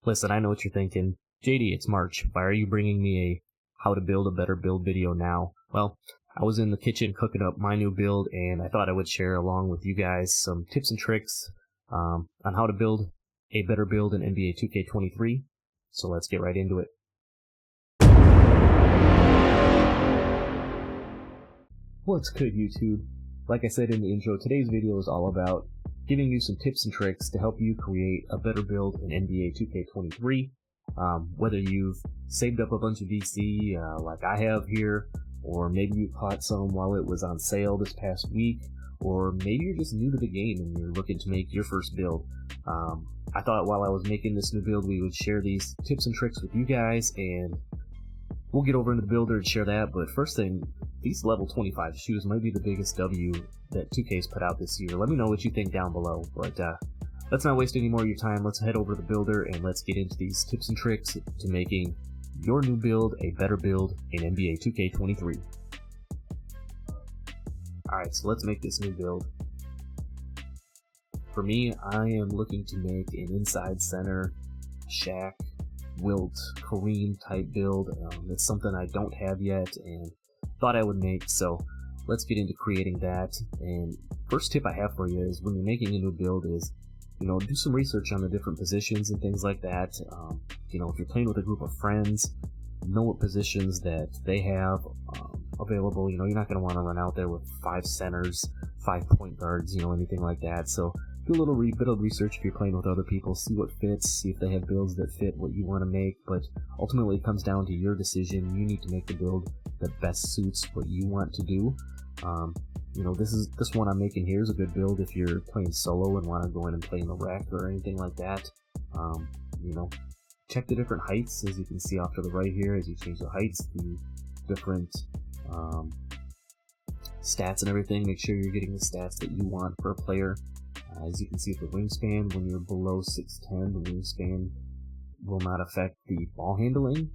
Listen, I know what you're thinking. JD, it's March. Why are you bringing me a how to build a better build video now? Well, I was in the kitchen cooking up my new build, and I thought I would share along with you guys some tips and tricks on how to build a better build in NBA 2K23. So let's get right into it. What's good, YouTube? Like I said in the intro, today's video is all about giving you some tips and tricks to help you create a better build in NBA 2K23. Whether you've saved up a bunch of VC like I have here, or maybe you caught some while it was on sale this past week, or maybe you're just new to the game and you're looking to make your first build. I thought while I was making this new build we would share these tips and tricks with you guys, and we'll get over into the builder and share that. But first thing, these level 25 shoes might be the biggest W that 2K's put out this year. Let me know what you think down below, but let's not waste any more of your time. Let's head over to the builder and let's get into these tips and tricks to making your new build a better build in NBA 2K23. Alright, so let's make this new build. For me, I am looking to make an inside center Shaq, Wilt, Kareem type build. It's something I don't have yet and thought I would make, so let's get into creating that. And first tip I have for you is when you're making a new build is, do some research on the different positions and things like that. If you're playing with a group of friends, know what positions that they have available. You're not going to want to run out there with 5 centers, 5 point guards, anything like that. So do a little bit of research if you're playing with other people, see what fits, see if they have builds that fit what you want to make. But ultimately it comes down to your decision. You need to make the build that best suits what you want to do. This one I'm making here is a good build if you're playing solo and want to go in and play in the rec or anything like that. Check the different heights, as you can see off to the right here. As you change the heights, the different stats and everything, make sure you're getting the stats that you want for a player. As you can see, the wingspan, when you're below 6'10", the wingspan will not affect the ball handling,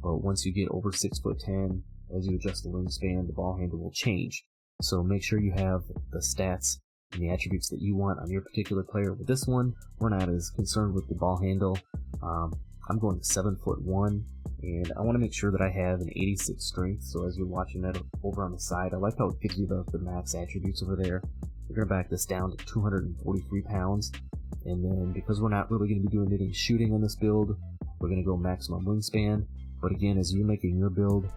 but once you get over 6'10", as you adjust the wingspan, the ball handle will change. So make sure you have the stats and the attributes that you want on your particular player. With this one, we're not as concerned with the ball handle. I'm going to 7'1", and I want to make sure that I have an 86 strength. So as you're watching that over on the side, I like how it gives you the max attributes over there. We're going to back this down to 243 pounds. And then because we're not really going to be doing any shooting on this build, we're going to go maximum wingspan. But again, as you're making your build,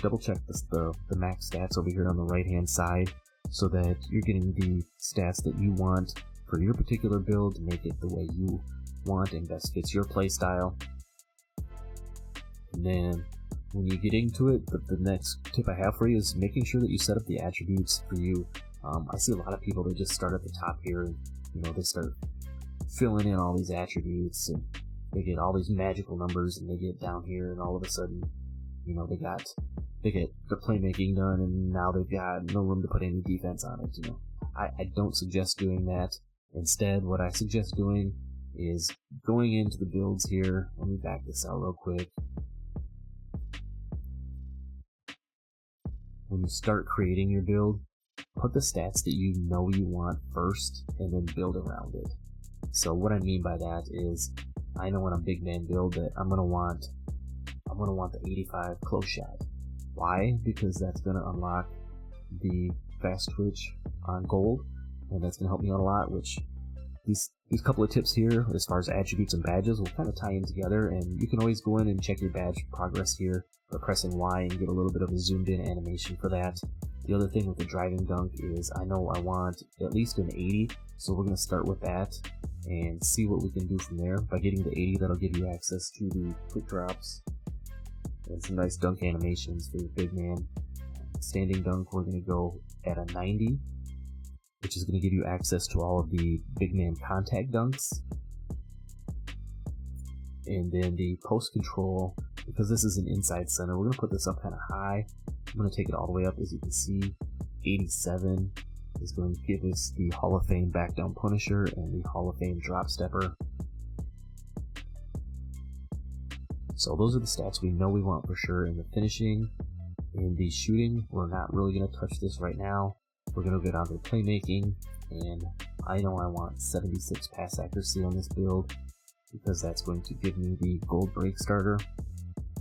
double check the max stats over here on the right hand side so that you're getting the stats that you want for your particular build to make it the way you want and best fits your play style. And then when you get into it, the next tip I have for you is making sure that you set up the attributes for you. I see a lot of people that just start at the top here and they start filling in all these attributes and they get all these magical numbers, and they get down here and all of a sudden they get the playmaking done, and now they've got no room to put any defense on it. I don't suggest doing that. Instead, what I suggest doing is going into the builds here. Let me back this out real quick. When you start creating your build, put the stats that you want first, and then build around it. So what I mean by that is, I know in a big man build that I'm gonna want the 85 close shot. Why? Because that's gonna unlock the fast twitch on gold, and that's gonna help me out a lot. Which these couple of tips here, as far as attributes and badges, will kind of tie in together, and you can always go in and check your badge progress here by pressing Y and get a little bit of a zoomed in animation for that. The other thing with the driving dunk is I know I want at least an 80, so we're going to start with that and see what we can do from there. By getting the 80, that'll give you access to the quick drops and some nice dunk animations for your big man. Standing dunk, we're going to go at a 90, which is going to give you access to all of the big man contact dunks. And then the post control, because this is an inside center, we're going to put this up kind of high. I'm going to take it all the way up. As you can see, 87 is going to give us the Hall of Fame back down punisher and the Hall of Fame drop stepper. So those are the stats we know we want for sure. In the finishing, in the shooting, we're not really going to touch this right now. We're going to go down to playmaking, and I know I want 76 pass accuracy on this build. because that's going to give me the gold break starter,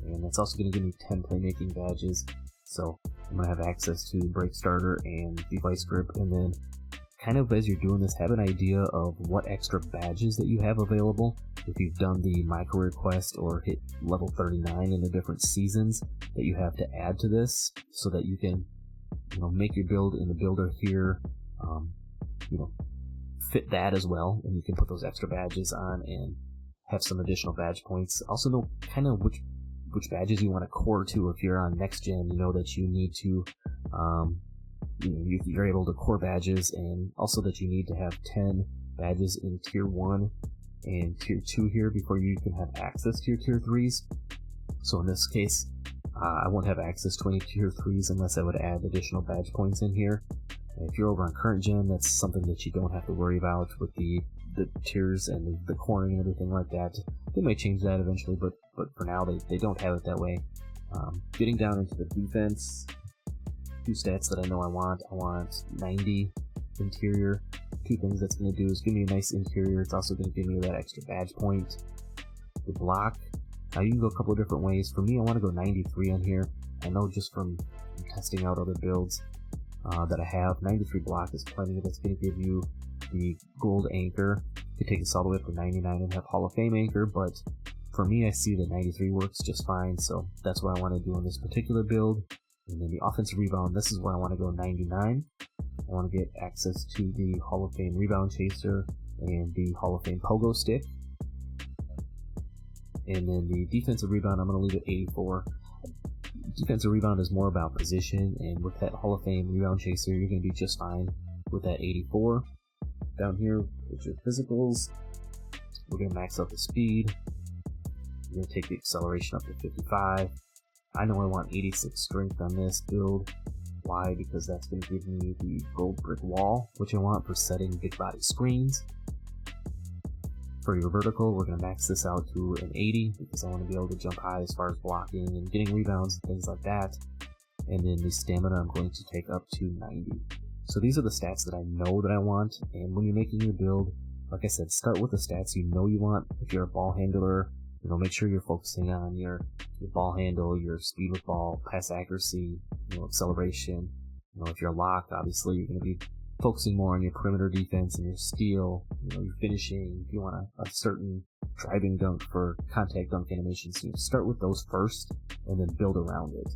and that's also going to give me 10 playmaking badges. So I'm going to have access to break starter and the vice grip, and then kind of as you're doing this, have an idea of what extra badges that you have available. If you've done the My Career Quest or hit level 39 in the different seasons that you have to add to this, so that you can, make your build in the builder here, fit that as well, and you can put those extra badges on and have some additional badge points. Also know kind of which badges you want to core to. If you're on next gen, you know that you need to you're able to core badges, and also that you need to have 10 badges in tier 1 and tier 2 here before you can have access to your tier 3s. So in this case, I won't have access to any tier 3s unless I would add additional badge points in here. And if you're over on current gen, that's something that you don't have to worry about with the tiers and the coring and everything like that. They might change that eventually, but for now they don't have it that way. Getting down into the defense, two stats that I know I want 90 interior. Two things that's going to do is give me a nice interior. It's also going to give me that extra badge point. The block, now you can go a couple of different ways. For me, I want to go 93 on here. I know just from testing out other builds that I have, 93 block is plenty. That's going to give you the gold anchor. You can take this all the way up to 99 and have Hall of Fame anchor, but for me, I see that 93 works just fine, so that's what I want to do on this particular build. And then the offensive rebound, this is where I want to go 99. I want to get access to the Hall of Fame rebound chaser and the Hall of Fame pogo stick. And then the defensive rebound, I'm going to leave it 84. Defensive rebound is more about position, and with that Hall of Fame rebound chaser, you're going to be just fine with that 84. Down here, with your physicals, we're going to max out the speed. We're going to take the acceleration up to 55. I know I want 86 strength on this build. Why? Because that's going to give me the gold brick wall, which I want for setting big body screens. For your vertical, we're going to max this out to an 80 because I want to be able to jump high as far as blocking and getting rebounds and things like that. And then the stamina I'm going to take up to 90. So these are the stats that I know that I want, and when you're making your build, like I said, start with the stats you know you want. If you're a ball handler, make sure you're focusing on your ball handle, your speed with ball, pass accuracy, acceleration. If you're locked, obviously you're going to be focusing more on your perimeter defense and your steal, your finishing. If you want a certain driving dunk for contact dunk animations, start with those first and then build around it.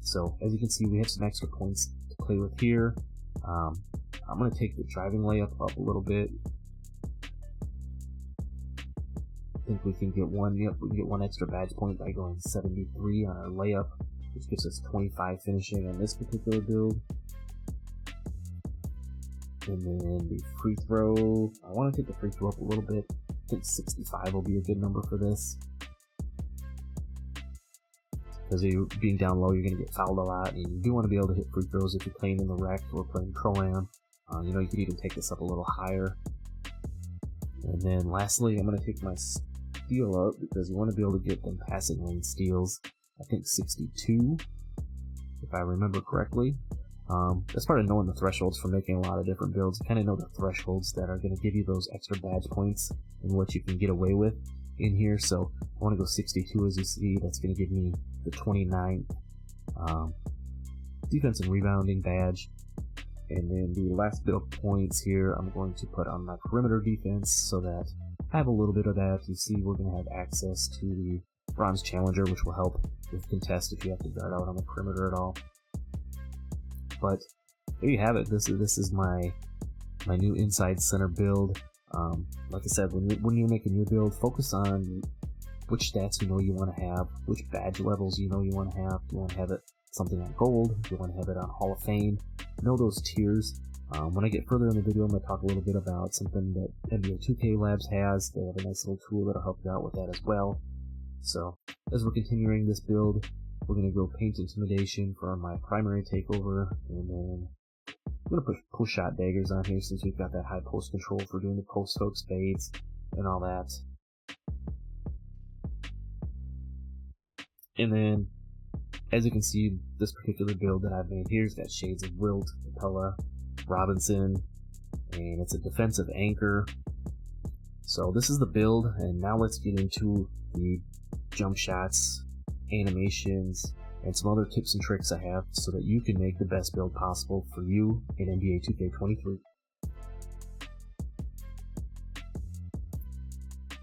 So as you can see, we have some extra points to play with here. I'm going to take the driving layup up a little bit. I think we can get one. Yep, we can get one extra badge point by going 73 on our layup, which gives us 25 finishing on this particular build. And then the free throw, I want to take the free throw up a little bit. I think 65 will be a good number for this. Because you being down low, you're going to get fouled a lot, and you do want to be able to hit free throws if you're playing in the rec or playing Pro-Am. You could even take this up a little higher. And then lastly, I'm going to take my steal up because you want to be able to get them passing lane steals. I think 62, if I remember correctly. That's part of knowing the thresholds for making a lot of different builds. You kind of know the thresholds that are going to give you those extra badge points and what you can get away with in here. So I want to go 62 as you see. That's going to give me the 29th defense and rebounding badge. And then the last bit of points here I'm going to put on my perimeter defense so that I have a little bit of that. You see we're going to have access to the bronze challenger, which will help with contest if you have to guard out on the perimeter at all. But there you have it. This is my new inside center build. Like I said, when you're making your build, focus on which stats you know you want to have, which badge levels you know you want to have. Do you want to have it something on gold? Do you want to have it on Hall of Fame? Know those tiers. When I get further in the video, I'm going to talk a little bit about something that NBA 2K Labs has. They have a nice little tool that'll help you out with that as well. So as we're continuing this build, we're going to go Paint Intimidation for my primary takeover, and then I'm going to put push shot daggers on here since we've got that high post control for doing the post hooks, fades, and all that. And then, as you can see, this particular build that I've made here's got shades of Wilt, Capella, Robinson, and it's a defensive anchor. So this is the build, and now let's get into the jump shots, animations, and some other tips and tricks I have so that you can make the best build possible for you in NBA 2K23.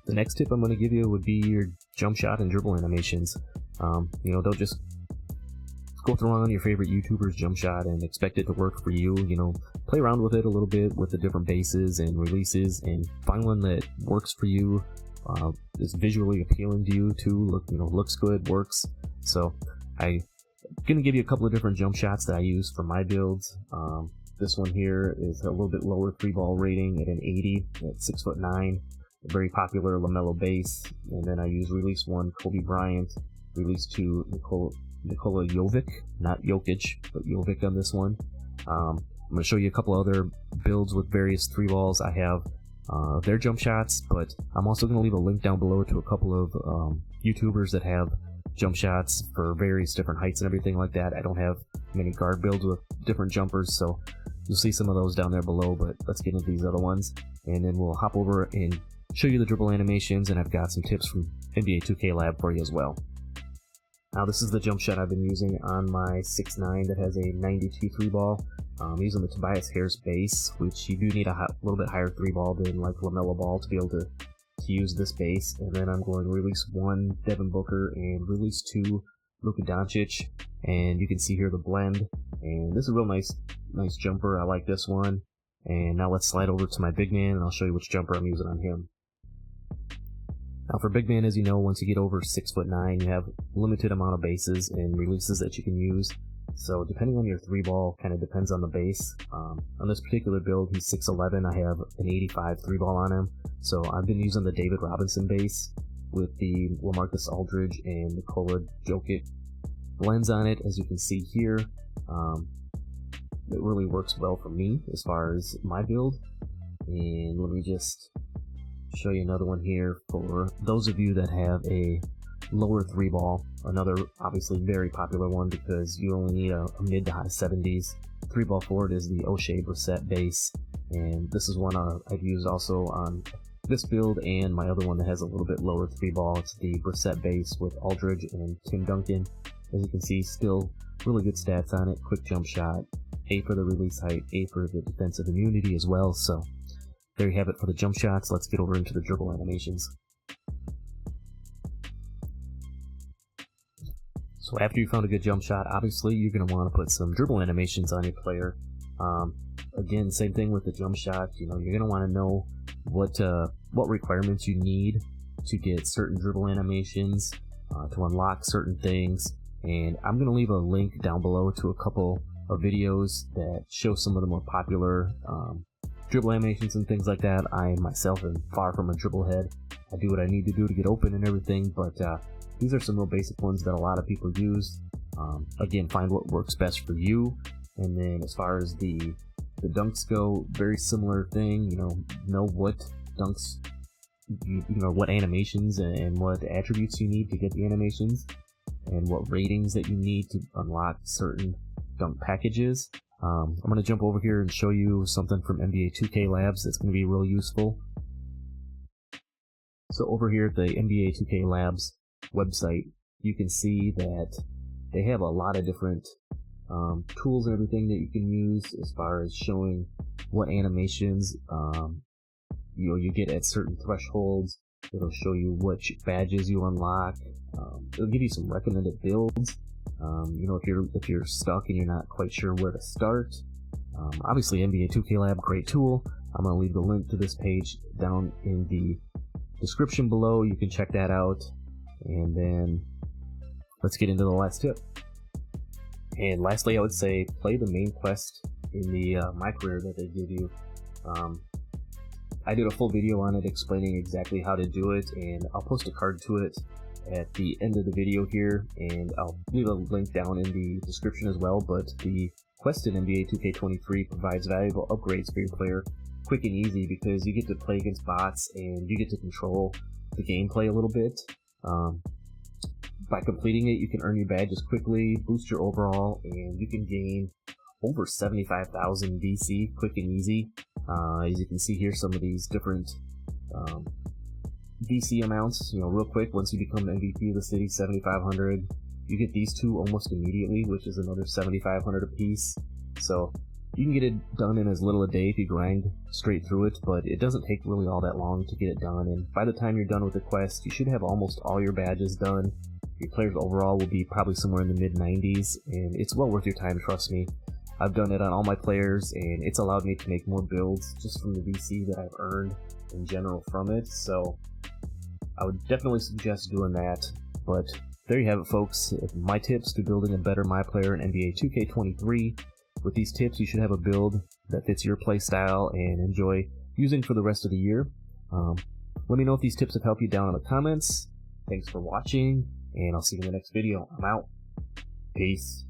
The next tip I'm going to give you would be your jump shot and dribble animations. Don't just go throw on your favorite YouTuber's jump shot and expect it to work for you. Play around with it a little bit with the different bases and releases, and find one that works for you, is visually appealing to you too. Looks good, works. So I'm gonna give you a couple of different jump shots that I use for my builds. This one here is a little bit lower 3-ball rating at an 80 at 6'9", a very popular LaMelo base. And then I use release 1 Kobe Bryant, release 2 Nikola Jovic, not Jokic, but Jovic on this one. I'm going to show you a couple other builds with various 3-balls. I have their jump shots, but I'm also going to leave a link down below to a couple of YouTubers that have jump shots for various different heights and everything like that. I don't have many guard builds with different jumpers, so you'll see some of those down there below, but let's get into these other ones, and then we'll hop over and show you the dribble animations, and I've got some tips from NBA 2K Lab for you as well. Now this is the jump shot I've been using on my 6'9" that has a 92 3-ball. I'm using the Tobias Harris base, which you do need a little bit higher 3-ball than like LaMelo Ball to be able to use this base. And then I'm going to release 1 Devin Booker and release 2 Luka Doncic, and you can see here the blend. And this is a real nice jumper. I like this one. And now let's slide over to my big man, and I'll show you which jumper I'm using on him. Now for big man, as you know, once you get over 6'9", you have limited amount of bases and releases that you can use. So depending on your 3-ball, kind of depends on the base. On this particular build, he's 6'11". I have an 85 3-ball on him. So I've been using the David Robinson base with the LaMarcus Aldridge and Nikola Jokic blends on it, as you can see here. It really works well for me as far as my build. And let me just show you another one here for those of you that have a lower 3-ball. Another obviously very popular one because you only need a mid to high 70s. 3-ball for it is the O'Shea Brissett base, and this is one I've used also on this build and my other one that has a little bit lower 3-ball. It's the Brissett base with Aldridge and Tim Duncan. As you can see, still really good stats on it. Quick jump shot, A for the release height, A for the defensive immunity as well. So there you have it for the jump shots. Let's get over into the dribble animations. So after you found a good jump shot, obviously you're going to want to put some dribble animations on your player. Again, same thing with the jump shot. You're going to want to know what requirements you need to get certain dribble animations, to unlock certain things. And I'm going to leave a link down below to a couple of videos that show some of the more popular dribble animations and things like that. I myself am far from a dribble head. I do what I need to do to get open and everything, but these are some real basic ones that a lot of people use. Again, find what works best for you. And then as far as the dunks go, very similar thing. Know what dunks, what animations and what attributes you need to get the animations, and what ratings that you need to unlock certain dunk packages. I'm going to jump over here and show you something from NBA 2K Labs that's going to be real useful. So over here at the NBA 2K Labs website, you can see that they have a lot of different tools and everything that you can use as far as showing what animations you get at certain thresholds. It'll show you what badges you unlock. It'll give you some recommended builds. If you're stuck and you're not quite sure where to start. Obviously NBA 2K Lab, great tool. I'm going to leave the link to this page down in the description below. You can check that out. And then let's get into the last tip. And lastly, I would say play the main quest in the MyPlayer that they give you. I did a full video on it explaining exactly how to do it, and I'll post a card to it at the end of the video here, and I'll leave a link down in the description as well. But the quest in NBA 2K23 provides valuable upgrades for your player, quick and easy, because you get to play against bots and you get to control the gameplay a little bit. By completing it, you can earn your badges quickly, boost your overall, and you can gain over 75,000 DC quick and easy. As you can see here, some of these different VC amounts, real quick. Once you become MVP of the city, 7,500, you get these two almost immediately, which is another 7,500 apiece. So you can get it done in as little a day if you grind straight through it, but it doesn't take really all that long to get it done, and by the time you're done with the quest, you should have almost all your badges done. Your players overall will be probably somewhere in the mid-90s, and it's well worth your time, trust me. I've done it on all my players, and it's allowed me to make more builds just from the VC that I've earned in general from it, so I would definitely suggest doing that. But there you have it, folks. My tips to building a better MyPlayer in NBA 2K23. With these tips, you should have a build that fits your playstyle and enjoy using for the rest of the year. Let me know if these tips have helped you down in the comments. Thanks for watching, and I'll see you in the next video. I'm out. Peace.